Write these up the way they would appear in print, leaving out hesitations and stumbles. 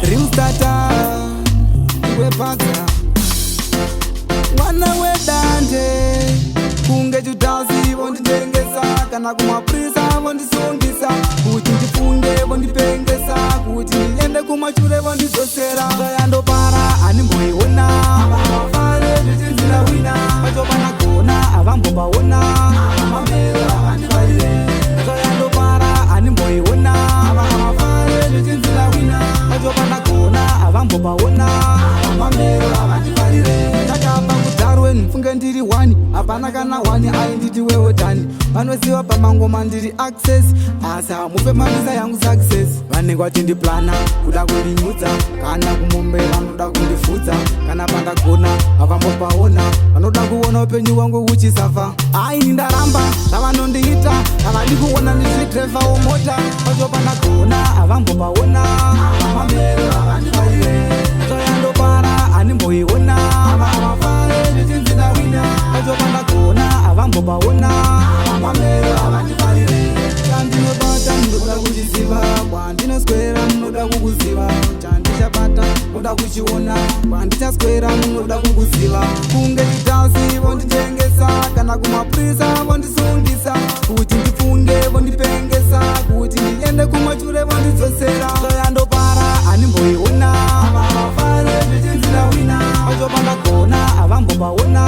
rimstata wepata mwana wedande kunge judhazi vonditengesa kana kumaprisa vondisungisa kuti ndifunge vondipengesa kuti ndiende kumashure vondidzosera zvayandopara hanimboiona vafare zvichinzira wina vachopana kona avambopaona mamero avandifarire zvayandopara hanimboiona vafare zvichinzira wina vachopana kona avambopaona mamero avandifarire takapa kudarweni mfunge ndiri wani hapana kana wani ainditi wewotani vanoziva pamangoma ndiri access asi hamupe mamisa yangu success vanenge vachindipurana kuda kundinyudza kana kumombe vanoda kundifudza kana pandagona havambopaona vanoda kuona upenyu wangu uchisafa aini ndaramba zvavanondiita havadi kuona ndizvidrevha womota vacho pandagona havambopaona mamero havandifarire zvoyandopara hanimboiona havafare zvichinzina wina vacho pandagona havambopaona mamero havandifarire chandinobata munoda kuchiziva kwandinoswera munoda kukuziva chandichabata munoda kuchiona kwandichaswera munoda kukuziva kunge chidhasi vonditengesa kana kumaprisa vondisungisa kuti ndifunge vondipengesa kuti ndiende kumashure vondidzosera zvoyandopara hanimboiona vafare zvichinzira wina vachopandagona havambopaona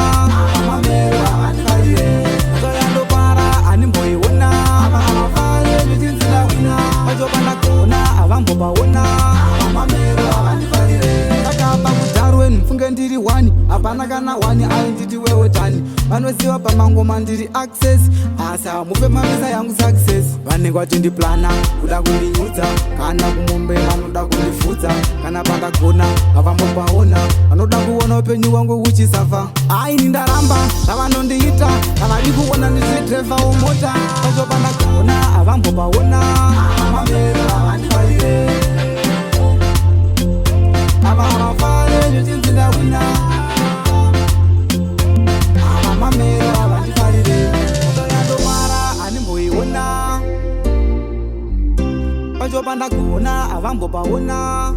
mamero havandifarire zvoyandopara hanimboiona vafare zvichinzira wina vachopandagona havambopaona mamero havandifarire takapa kudarweni mfunge ndiri wani hapana kana wani ainditi wewotani vanoziva pamangoma ndiri access asi hamupe mamisa yangu success vanenge vachindipurana kuda kundinyudza kana kumombe vanoda kundifudza kana pandagona havambopaona vanoda kuona upenyu wangu uchisafa aini ndaramba zvavanondiita havadi kuona ndizvidrevha womota vacho pandagona havambopaona mamero havandifarire havamafare zvichinzinda wina mamero havandifarire toyandomara hanimboiona vacho pandagona havambopaona.